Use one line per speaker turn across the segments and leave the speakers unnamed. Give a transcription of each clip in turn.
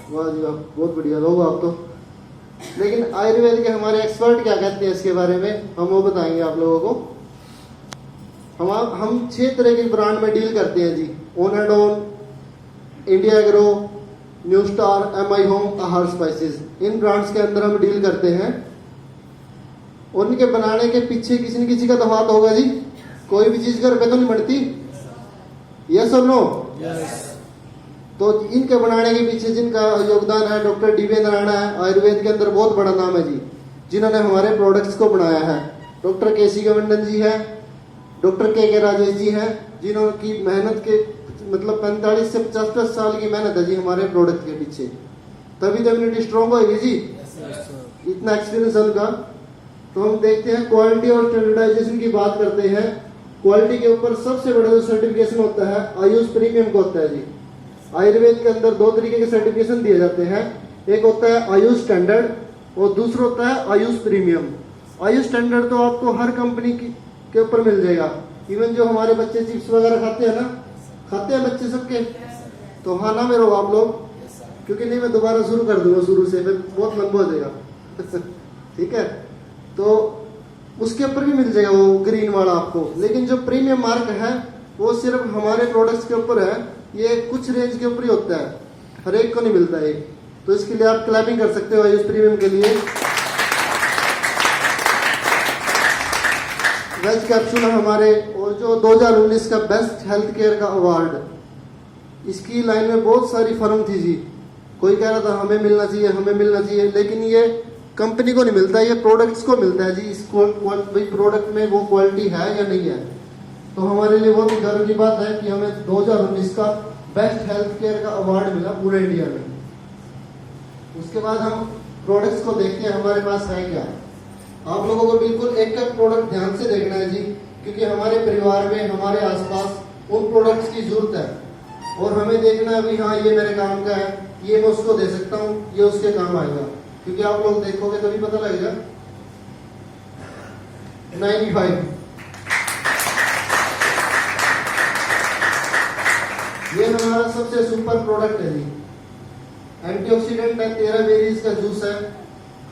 वाह जी वाह, बहुत बढ़िया लोग आप तो। लेकिन आयुर्वेद के हमारे एक्सपर्ट क्या कहते हैं इसके बारे में, हम वो बताएंगे आप लोगों को। हम 6 तरह के ब्रांड में डील करते हैं जी। On and on, India Agro, New Star, MI home, Aahaar spices, इन ब्रांड्स के अंदर हम डील करते हैं। और इनके बनाने के पीछे किसी न किसी का तो हाथ होगा जी। कोई भी चीज घर पे तो नहीं बनती, यस और नो? तो इनके बनाने के पीछे जिनका योगदान है, डॉक्टर DV नारायण है, आयुर्वेद के अंदर बहुत बड़ा नाम है जी, जिन्होंने हमारे प्रोडक्ट्स को बनाया है। डॉक्टर KC गवर्नन जी है, डॉक्टर KK राजेश जी हैं, जिन्होंने की मेहनत के मतलब 45 से 50 साल की मेहनत है जी हमारे प्रोडक्ट के पीछे, तभी तो इम्यूनिटी स्ट्रॉन्ग होगी जी। इतना एक्सपीरियंस है उनका। तो हम देखते हैं क्वालिटी और स्टैंडर्डाइजेशन की बात करते हैं। क्वालिटी के ऊपर सबसे बड़ा जो सर्टिफिकेशन होता है आयुष प्रीमियम का होता है जी। आयुर्वेद के अंदर 2 तरीके के सर्टिफिकेशन दिए जाते हैं, एक होता है आयुष स्टैंडर्ड और दूसरा होता है आयुष प्रीमियम। आयुष स्टैंडर्ड तो आपको हर कंपनी के ऊपर मिल जाएगा। इवन जो हमारे बच्चे चिप्स वगैरह खाते हैं ना, खाते हैं बच्चे सबके, तो हाँ ना में रहो आप लोग, क्योंकि नहीं मैं दोबारा शुरू कर दूंगा शुरू से, फिर बहुत लंबा हो जाएगा ठीक है, तो उसके ऊपर भी मिल जाएगा वो ग्रीन वाला आपको। लेकिन जो प्रीमियम मार्क है वो सिर्फ हमारे प्रोडक्ट्स के ऊपर है, ये कुछ रेंज के ऊपर ही होता है, हर एक को नहीं मिलता है। तो इसके लिए आप क्लैपिंग कर सकते हो आयुष प्रीमियम के लिए। वेज कैप्सूल हमारे, और जो 2019 का बेस्ट हेल्थ केयर का अवार्ड, इसकी लाइन में बहुत सारी फर्म थी जी। कोई कह रहा था हमें मिलना चाहिए, हमें मिलना चाहिए, लेकिन ये कंपनी को नहीं मिलता, ये प्रोडक्ट्स को मिलता है जी। इस प्रोडक्ट में वो क्वालिटी है या नहीं है। तो हमारे लिए बहुत ही गर्व की बात है कि हमें 2019 का बेस्ट हेल्थ केयर का अवार्ड मिला पूरे इंडिया में। उसके बाद हम प्रोडक्ट्स को देखते हैं हमारे पास है क्या। आप लोगों को बिल्कुल एक एक प्रोडक्ट ध्यान से देखना है जी, क्योंकि हमारे परिवार में, हमारे आसपास उन प्रोडक्ट्स की जरूरत है और हमें देखना है भी हाँ ये मेरे काम का है, ये मैं उसको दे सकता हूँ, ये उसके काम आएगा। क्योंकि आप लोग देखोगे तभी पता लगेगा। 95 ये हमारा सबसे सुपर प्रोडक्ट है जी। एंटीऑक्सीडेंट है, 13 बेरीज का जूस है।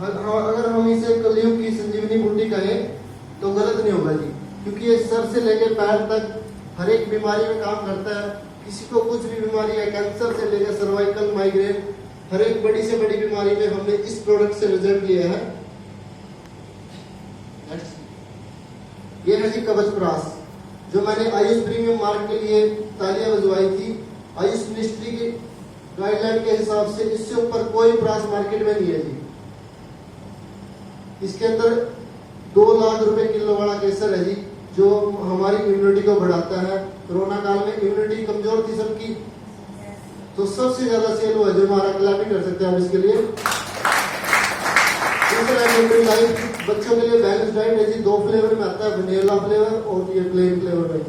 अगर हम इसे कलियुग की संजीवनी बूटी कहें तो गलत नहीं होगा जी, क्योंकि ये सर से लेकर पैर तक हर एक बीमारी में काम करता है। किसी को कुछ भी बीमारी है, कैंसर से लेकर सर्वाइकल, माइग्रेन, हर एक बड़ी से बड़ी बीमारी में हमने इस प्रोडक्ट से रिजल्ट लिया है। ये है जी कवच प्रास, जो मैंने आयुष प्रीमियम मार्क के लिए तालियां बजवाई थी। आयुष मिनिस्ट्री की गाइडलाइन के हिसाब से इससे ऊपर कोई प्रास मार्केट में नहीं है जी। इसके अंदर 2 लाख रुपए किलो वाला केसर है जी, जो हमारी इम्यूनिटी को बढ़ाता है। कोरोना काल में इम्यूनिटी कमजोर थी सबकी, तो सबसे ज्यादा सेल हुआ जो हमारा, क्लैपिंग कर सकते हैं हम इसके लिए। बच्चों के लिए बैलेंस डाइट है जी, 2 फ्लेवर में आता है, वनीला फ्लेवर और ये प्लेन फ्लेवर में।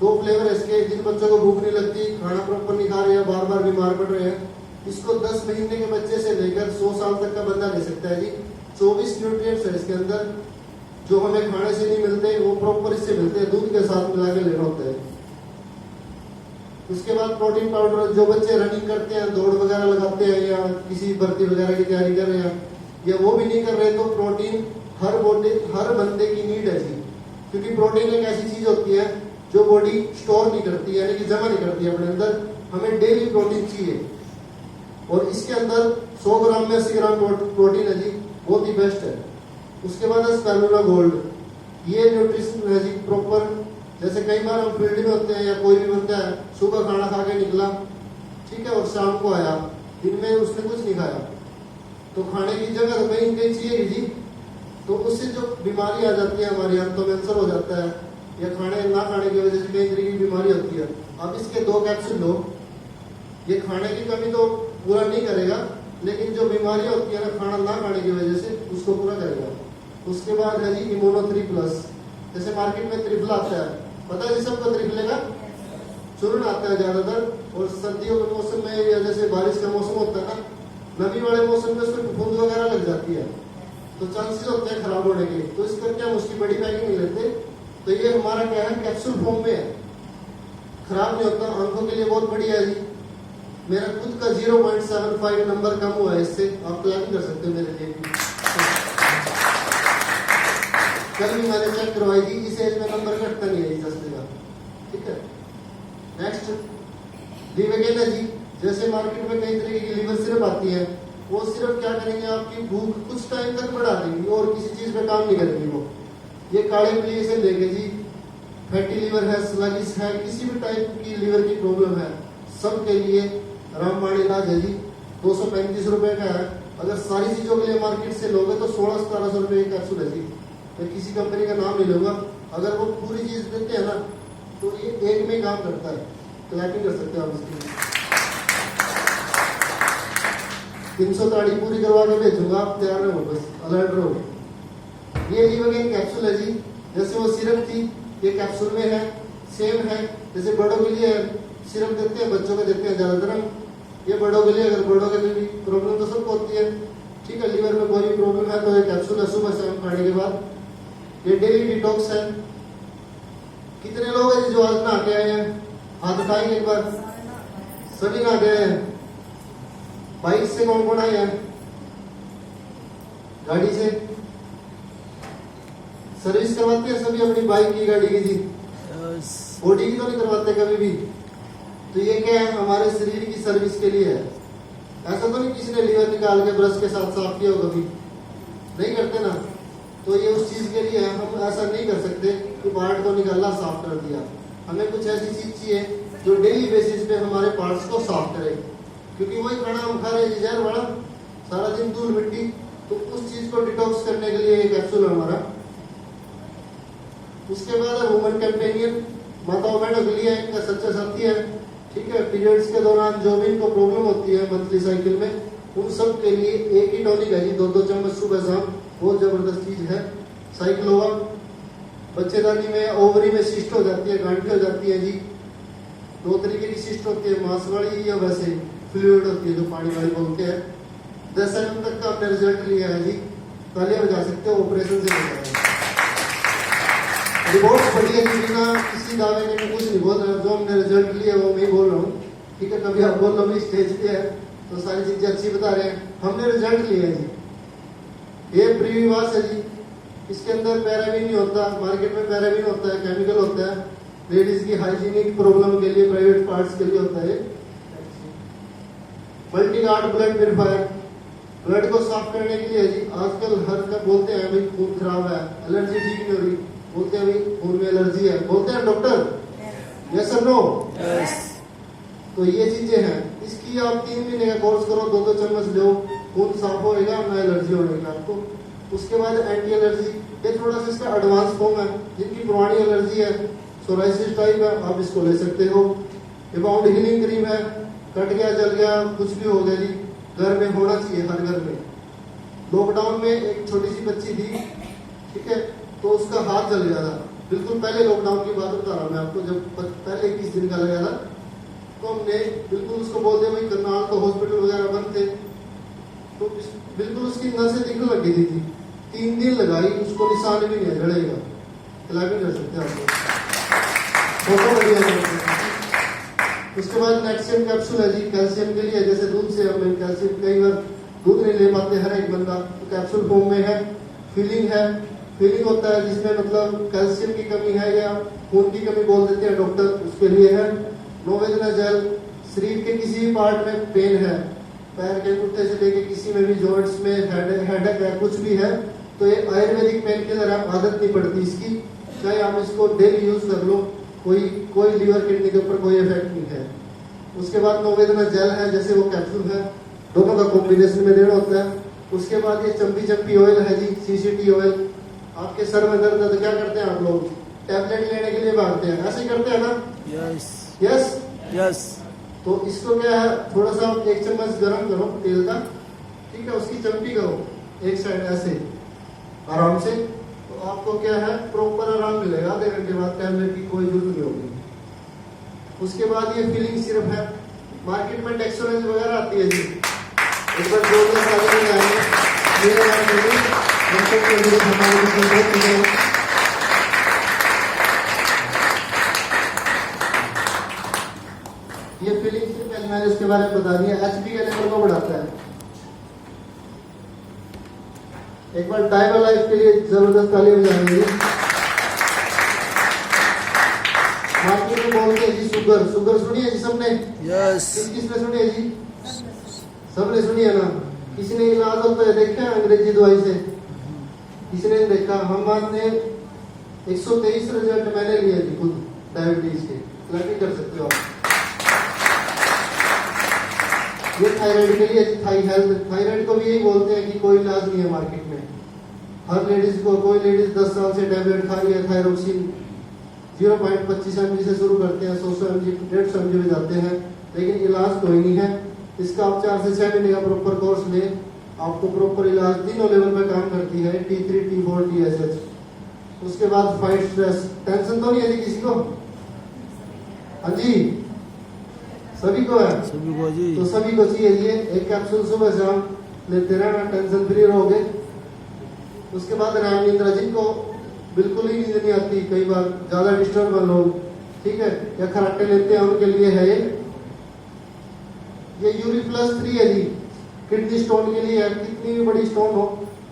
2 फ्लेवर इसके, जिन बच्चों को भूख नहीं लगती, खाना प्रॉपर नहीं खा रहे हैं, बार बार बीमार पड़ रहे हैं, इसको 10 महीने के बच्चे से लेकर 100 साल तक का बंदा ले सकता है जी। 24 न्यूट्रिएंट्स है इसके अंदर, जो हमें खाने से नहीं मिलते, वो प्रॉपर इससे मिलते हैं, दूध के साथ मिला के लेना होता है। उसके बाद प्रोटीन पाउडर, जो बच्चे रनिंग करते हैं, दौड़ वगैरह लगाते हैं या किसी भर्ती वगैरह की तैयारी कर रहे हैं या वो भी नहीं कर रहे, तो प्रोटीन हर बंदे की नीड है जी। क्योंकि प्रोटीन एक ऐसी चीज होती है जो बॉडी स्टोर नहीं करती, यानी कि जमा नहीं करती अपने अंदर, हमें डेली प्रोटीन चाहिए। और इसके अंदर 100 ग्राम में 80 ग्राम प्रोटीन है जी, बहुत ही बेस्ट है। उसके बाद है स्पैरुला गोल्ड, ये न्यूट्रिशन है जी प्रॉपर। जैसे कई बार हम फील्ड में होते हैं या कोई भी बंदा है, सुबह खाना खा के निकला, ठीक है, और शाम को आया, दिन में उसने कुछ नहीं खाया, तो खाने की जगह तो कहीं कहीं चाहिए जी। तो उससे जो बीमारी आ जाती है हमारे यहाँ, तो कैंसर हो जाता है या खाने ना खाने की वजह से कई तरह की बीमारी होती है। अब इसके 2 कैप्सूल लो, ये खाने की कमी तो पूरा नहीं करेगा, लेकिन जो बीमारी होती है ना खाना ना खाने की वजह से, उसको पूरा करेगा। उसके बाद है जी इम्यूनो 3 प्लस। जैसे मार्केट में त्रिफला आता है, पता है जी सबको त्रिफले का चूर्ण आता है ज्यादातर, और सर्दियों के मौसम में या जैसे बारिश का मौसम होता है ना, नमी वाले मौसम में उसमें फफूंद वगैरह लग जाती है, तो चांसेस होते हैं खराब होने के। तो इस करके हम उसकी बड़ी पैकिंग नहीं लेते। तो ये हमारा क्या है, कैप्सूल फॉर्म में है, खराब नहीं होता, आंखों के लिए बहुत बढ़िया है जी। मेरा खुद का 0.75 नंबर कम हुआ है इससे, आप क्लैपिंग कर सकते हो मेरे लिए भी। कल भी मैंने चेक करवाई थी, इस एज में नंबर घटता नहीं है इस दस्ते का, ठीक है। नेक्स्ट लिवेगेन है जी। जैसे मार्केट में कई तरीके की लीवर सिरप आती है, वो सिर्फ क्या करेंगे, आपकी भूख कुछ टाइम तक बढ़ा देंगी और किसी चीज पे काम नहीं करेंगी वो। ये काले पीले से लेके जी, फैटी लीवर है, स्लगिस है, किसी भी टाइप की लीवर की प्रॉब्लम है, सबके लिए रामबाण इलाज है जी। 235 रुपए का है। अगर सारी चीजों के लिए मार्केट से लोगे तो 1600-1700 रुपए की कैप्सूल है जी। मैं किसी कंपनी का नाम नहीं लूंगा। अगर वो पूरी चीज देते हैं ना तो ये एक में काम करता है। क्लैपिंग कर सकते हैं आप इसकी। 300 ताड़ी पूरी करवा के भेजूंगा, आप तैयार रहो, बस अलर्ट रहो। ये लिवोगेन कैप्सूल है जी। जैसे वो सिरप थी, ये कैप्सूल में है, सेम है। जैसे बड़ों के लिए सिरप देते हैं, बच्चों को देते हैं ज्यादातर हम, ये बड़ों के लिए। अगर बड़ों के लिए भी प्रॉब्लम तो सबको होती है, ठीक है, लीवर में कोई भी प्रॉब्लम है तो ये कैप्सूल है सुबह शाम खाने के बाद। ये डेली डिटॉक्स है। कितने लोग हैं जो आज नहा के आए हैं, हाथ उठाएंगे एक बार। सभी नहा के आए हैं। बाइक से कौन कौन आए हैं, गाड़ी से? सर्विस करवाते हैं सभी अपनी बाइक की, गाड़ी की जी? बॉडी की तो नहीं करवाते कभी भी। तो ये क्या है, हमारे शरीर की सर्विस के लिए है। ऐसा तो नहीं किसी ने लीवर निकाल के ब्रश के साथ साफ किया हो, कभी नहीं करते ना। तो ये उस चीज के लिए है। हम ऐसा नहीं कर सकते कि पार्ट को निकाला साफ कर दिया। हमें कुछ ऐसी चीज चाहिए जो डेली बेसिस पे हमारे पार्ट्स को साफ करे, क्योंकि वही खाना हम खा रहे हैं जहर वाला, सारा दिन धूल मिट्टी। तो उस चीज को डिटॉक्स करने के लिए एक कैप्सूल है हमारा। उसके बाद वुमन कैंपेनियन, माताओं बहनों के लिए इनका सच्चा साथी है, ठीक है। पीरियड्स के दौरान जो भी इनको प्रॉब्लम होती है मंथली साइकिल में, उन सब के लिए एक ही टॉनिक है जी, 2-2 चम्मच सुबह शाम। बहुत जबरदस्त चीज है। साइक्लोवा, बच्चेदानी में ओवरी में सिस्ट हो जाती है, गांठी हो जाती है जी। 2 तरीके की सिस्ट होती है, मांस वाली या वैसे फ्लूइड होती है जो पानी वाली बोलते हैं। 10 एमएम तक का हमने रिजल्ट लिया है जी, तालियां बजा सकते हो, ऑपरेशन से हो जाएगा। रिपोर्ट बढ़िया जी, बिना किसी दावे के मैं कुछ नहीं बोल रहा। जो हमने रिजल्ट लिया वो मैं बोल रहा हूँ, ठीक है। कभी आप बोल रहे हो स्टेज पे है तो सारी चीजें अच्छी बता रहे हैं, हमने रिजल्ट लिया है जी। ये प्रीविवास है जी। इसके अंदर पैराबीन नहीं होता, मार्केट में पैराबीन होता है, केमिकल होता है। लेडीज की हाइजीनिक प्रॉब्लम के लिए, प्राइवेट पार्ट्स के लिए होता है। मल्टीगार्ड ब्लड प्यूरिफायर, ब्लड को साफ करने के लिए जी। आजकल हर का बोलते हैं भाई खून खराब है, एलर्जी ठीक नहीं हो रही, बोलते हैं भाई खून में एलर्जी है, बोलते हैं डॉक्टर, यस और नो? तो ये चीजें हैं। इसकी आप 3 महीने का कोर्स करो, 2-2 चम्मच लो, खून साफ होएगा, ना एलर्जी होगी आपको। उसके बाद एंटी एलर्जी, ये थोड़ा सा इसका एडवांस फॉर्म है। जिनकी पुरानी एलर्जी है, सोराइसिस टाइप है, आप इसको ले सकते हो। ये बाउंड हीलिंग क्रीम है, कट गया, जल गया, कुछ भी हो गया जी, घर में होना चाहिए, हर घर में। लॉकडाउन में एक छोटी सी बच्ची थी, ठीक है, तो उसका हाथ जल गया था। बिल्कुल पहले लॉकडाउन की बात बता रहा हूँ मैं आपको, जब पहले 21 दिन का लगा था, तो हमने बिल्कुल उसको बोल दिया भाई करनाल तो हॉस्पिटल वगैरह बंद थे, तो बिल्कुल उसकी नसें दिखने लग गई थी। 3 दिन लगाई, उसको निशान भी नहीं जड़ेगा। क्लैपिंग कर सकते हैं आपको, फोटो बढ़िया। उसके बाद नेक्सियम कैप्सूल है जी, कैल्शियम के लिए। जैसे दूध से हम कैल्शियम, कई बार दूध नहीं ले पाते हर एक बंदा, तो कैप्सूल फॉर्म में है। फीलिंग है, फीलिंग होता है जिसमें मतलब कैल्शियम की कमी है या खून की कमी बोल देते हैं डॉक्टर, उसके लिए है। नोवेदना जेल, शरीर के किसी भी पार्ट में पेन है, पैर के कुत्ते से लेके किसी में भी जॉइंट्स में हेडेक है, कुछ भी है, तो ये आयुर्वेदिक पेन किलर है, आदत नहीं पड़ती इसकी, चाहे आप इसको डेली यूज कर लो, कोई लीवर किडनी के ऊपर कोई इफेक्ट नहीं है। उसके बाद नोवेदना जेल है, जैसे वो कैप्सूल है, दोनों का कॉम्बिनेशन में देना होता है। उसके बाद ये चंपी ऑयल है जी, सीसीटी ऑयल। आपके सर में दर्द है तो क्या करते हैं आप लोग, टैबलेट लेने के लिए भागते हैं, ऐसे ही करते हैं ना? Yes yes yes. तो इसको क्या है, थोड़ा सा 1 चम्मच गरम करो तेल का, ठीक है, उसकी चंपी करो एक साइड ऐसे आराम से, तो आपको क्या है प्रॉपर आराम मिलेगा। आधे घंटे बाद टैबलेट की कोई जरूरत नहीं होगी। उसके बाद ये फीलिंग सिरप है, मार्केट में टेक्सोरेंज वगैरह आती है जी। एक बार 2 दिन पहले में आएंगे मेरे बारे में ये फीलिंग सिरप है, मैंने उसके बारे में बता दिया। एचपी के लेवल को बढ़ाता है। एक बार टाइमर लाइफ के लिए जबरदस्त तालियां बजाएंगे। मार्केट में बोलते हैं जी शुगर, शुगर सुनी है जी सबने?
यस।
किसने सुनी है जी? सबने सुनी है ना? किसी ने इलाज होता है देखा है अंग्रेजी दवाई से? किसी ने देखा? हम मानते हैं 123 रिजल्ट मैंने लिए जी खुद डायबिटीज के, क्लैपिंग कर सकते हो आप। ये थायराइड के लिए, थाई हेल्थ, थायराइड को भी यही बोलते हैं कि कोई इलाज नहीं है मार्केट में। हर लेडीज को, कोई लेडीज 10 साल से टैबलेट खा रही है, थायरोक्सिन 0.25 mg से शुरू करते हैं, 100 mg 150 mg में जाते हैं, लेकिन इलाज कोई नहीं है। इसका आप 4 से 6 महीने का प्रॉपर कोर्स लें, आपको प्रॉपर इलाज तीनों लेवल पे काम करती है, T3, T4, TSH। उसके बाद फाइट स्ट्रेस, टेंशन तो नहीं है जी किसी को? हाँ जी, सभी को है?
सभी को जी।
तो सभी को चाहिए ये एक कैप्सूल सुबह शाम लेते रहना, टेंशन फ्री रहोगे। उसके बाद रैम निंद्रा, जिनको बिल्कुल ही नींद नहीं आती, कई बार ज्यादा डिस्टर्ब है लोग, ठीक है, या खराटे लेते हैं, उनके लिए है ये यूरिप्लस 3 है जी, किडनी स्टोन के लिए है। कितनी भी बड़ी स्टोन हो,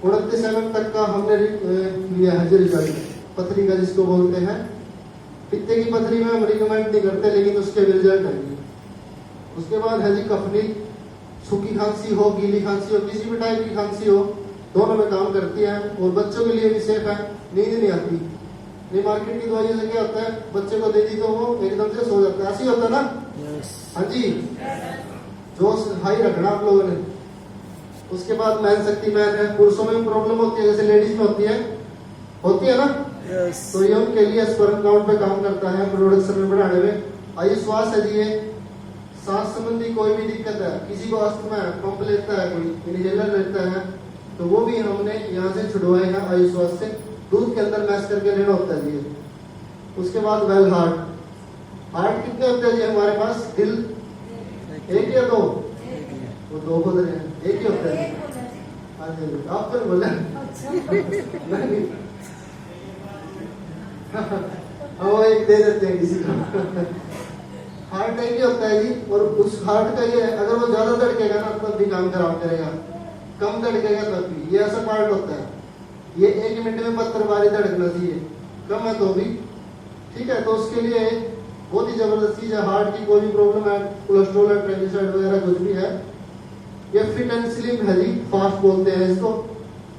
29 mm तक का हमने लिया है जी रिजल्ट, पथरी का जिसको बोलते हैं। पित्ते की पथरी में हम रिकमेंड नहीं करते, लेकिन उसके रिजल्ट है। उसके बाद है जी कफनी, सूखी खांसी हो, गीली खांसी हो, किसी भी टाइप की खांसी हो, दोनों में काम करती है। और बच्चों के लिए भी सेफ है, नींद नहीं आती। ये मार्केट की दवाइयों से क्या होता है, बच्चे को दे दी तो वो एकदम से सो जाता है, ऐसे ही होता है ना? हाँ जी, जोश हाई रखना आप लोगों ने। उसके बाद मैन शक्ति मैन है, पुरुषों में प्रॉब्लम होती है जैसे लेडीज में होती है ना? तो ये उनके लिए स्पर्म काउंट पे काम करता है, प्रोडक्शन में बढ़ाने में। आयुश्वास है जी, ये सांस संबंधी कोई भी दिक्कत है, किसी को अस्थमा है, पंप लेता है, कोई इनहेलर लेता है, तो वो भी हमने यहाँ से छुड़वाए हैं आयुश्वास से। दूध के अंदर मैश करके लेना होता है जी। उसके बाद वेल हार्ट, हार्ट कितने होते हैं जी हमारे पास? दिल एक या दो? वो दो बोल रहे हैं, एक ही होता है। हाँ जी, आप फिर बोले वो एक दे देते हैं किसी को। हार्ट एक ही होता है जी। और उस हार्ट का ये, अगर वो ज्यादा धड़केगा ना तब भी काम खराब करेगा, कम धड़केगा तब भी। ये ऐसा पार्ट होता है, ये 1 मिनट में 72 बार धड़कना चाहिए, कम है तो भी, ठीक है। तो उसके लिए बहुत ही जबरदस्त चीज है। हार्ट की कोई भी प्रॉब्लम है, कोलेस्ट्रॉल है, ट्राइग्लिसराइड वगैरह कुछ भी है, ये फिट एंड स्लिम है जी, फास्ट बोलते हैं इसको।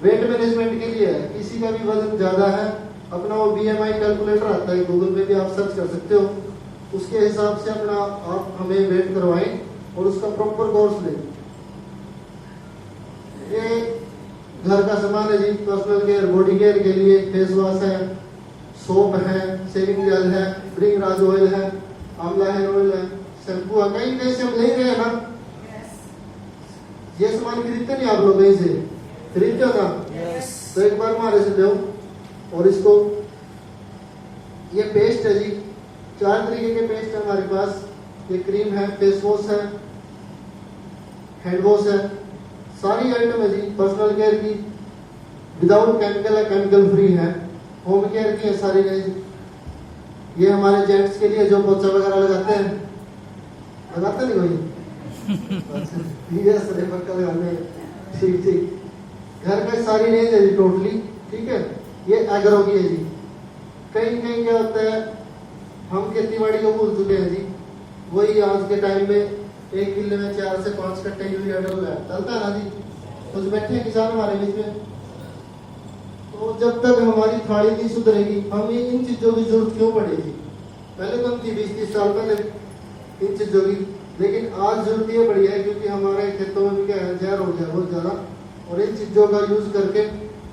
वेट मैनेजमेंट के लिए है, किसी का भी वजन ज्यादा है, अपना वो BMI कैलकुलेटर आता है, गूगल पे भी आप सर्च कर सकते हो, उसके हिसाब से अपना आप हमें वेट करवाएं और उसका प्रॉपर कोर्स लें। ये घर का सामान है जी, पर्सनल केयर, बॉडी केयर के लिए फेस वॉश है, सोप है, शेविंग जेल है, ब्रिंग राज ऑयल है, आंवला हेयर ऑयल है, शैम्पू है। कहीं से हम ले रहे हैं ना, ये सामान खरीदते नहीं आप लोग, कहीं से खरीदते हो ना? तो एक बार हमारे से लो। और इसको, ये पेस्ट है जी, 4 तरीके के पेस्ट है हमारे पास। ये क्रीम है, फेस वॉश है, हैंड वॉश है, सारी आइटम है जी पर्सनल केयर की, विदाउट केमिकल है, केमिकल फ्री है, होम केयर की है सारी रेंज। ये हमारे जेंट्स के लिए जो पोछा वगैरह लगाते हैं, लगाते नहीं कोई? ये सरे पक्का लगाने, ठीक ठीक। घर का सारी रेंज है जी टोटली, ठीक है। ये एग्रो की है जी। कहीं कहीं क्या होता है, हम खेती बाड़ी को भूल चुके हैं जी। वही आज के टाइम में 1 किले में 4 से 5 कट्टे यूरिया डल रहा है, चलता है ना जी? कुछ बैठे हैं किसान हमारे बीच में। तो जब तक हमारी थाली नहीं सुधरेगी, हम ये इन चीजों की जरूरत क्यों पड़ेगी? पहले तो थी 20-30 साल पहले इन चीजों की, लेकिन आज जरूरत ये पड़ी है क्योंकि हमारे खेतों में भी क्या है, जहर हो गया बहुत ज्यादा। और इन चीजों का यूज करके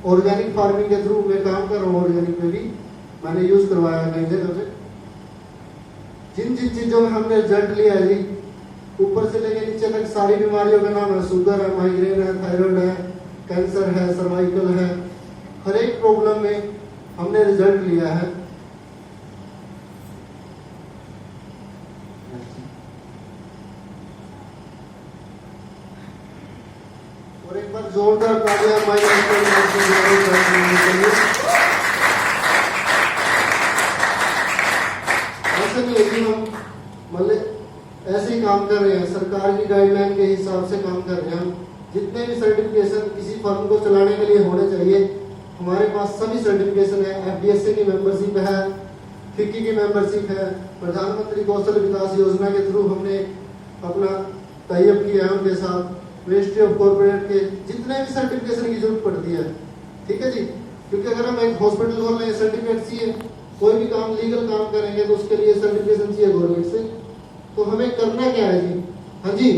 ऑर्गेनिक फार्मिंग के थ्रू मैं काम कर रहा हूँ, ऑर्गेनिक में भी मैंने यूज करवाया है कई जगह पे। जिन जिन चीजों में हमने रिजल्ट लिया है जी, ऊपर से लेकर नीचे तक सारी बीमारियों का नाम है, शुगर है, माइग्रेन है, थायराइड है, कैंसर है, सर्वाइकल है, हर एक प्रॉब्लम में हमने रिजल्ट लिया है। और एक बार जोरदार तालियां माइग्रेन के लिए। ऐसा नहीं है कि हम मतलब ऐसे ही काम काम कर रहे हैं, सरकार की गाइडलाइन के हिसाब से काम कर रहे हैं हम। जितने भी सर्टिफिकेशन किसी फर्म को चलाने के लिए होने चाहिए, हमारे पास सभी सर्टिफिकेशन है। एफडीएसए की मेंबरशिप है, फिक्की की मेंबरशिप है, प्रधानमंत्री कौशल विकास योजना के थ्रू हमने अपना टाई अप किया है उनके साथ, रजिस्ट्री ऑफ कॉर्पोरेट के जितने भी सर्टिफिकेशन की जरूरत पड़ती है, ठीक है जी। क्योंकि अगर हम एक हॉस्पिटल खोल रहे हैं, सर्टिफिकेट चाहिए, कोई भी काम लीगल काम करेंगे तो उसके लिए सर्टिफिकेशन चाहिए गवर्नमेंट से। तो हमें करना क्या है जी? हाँ जी,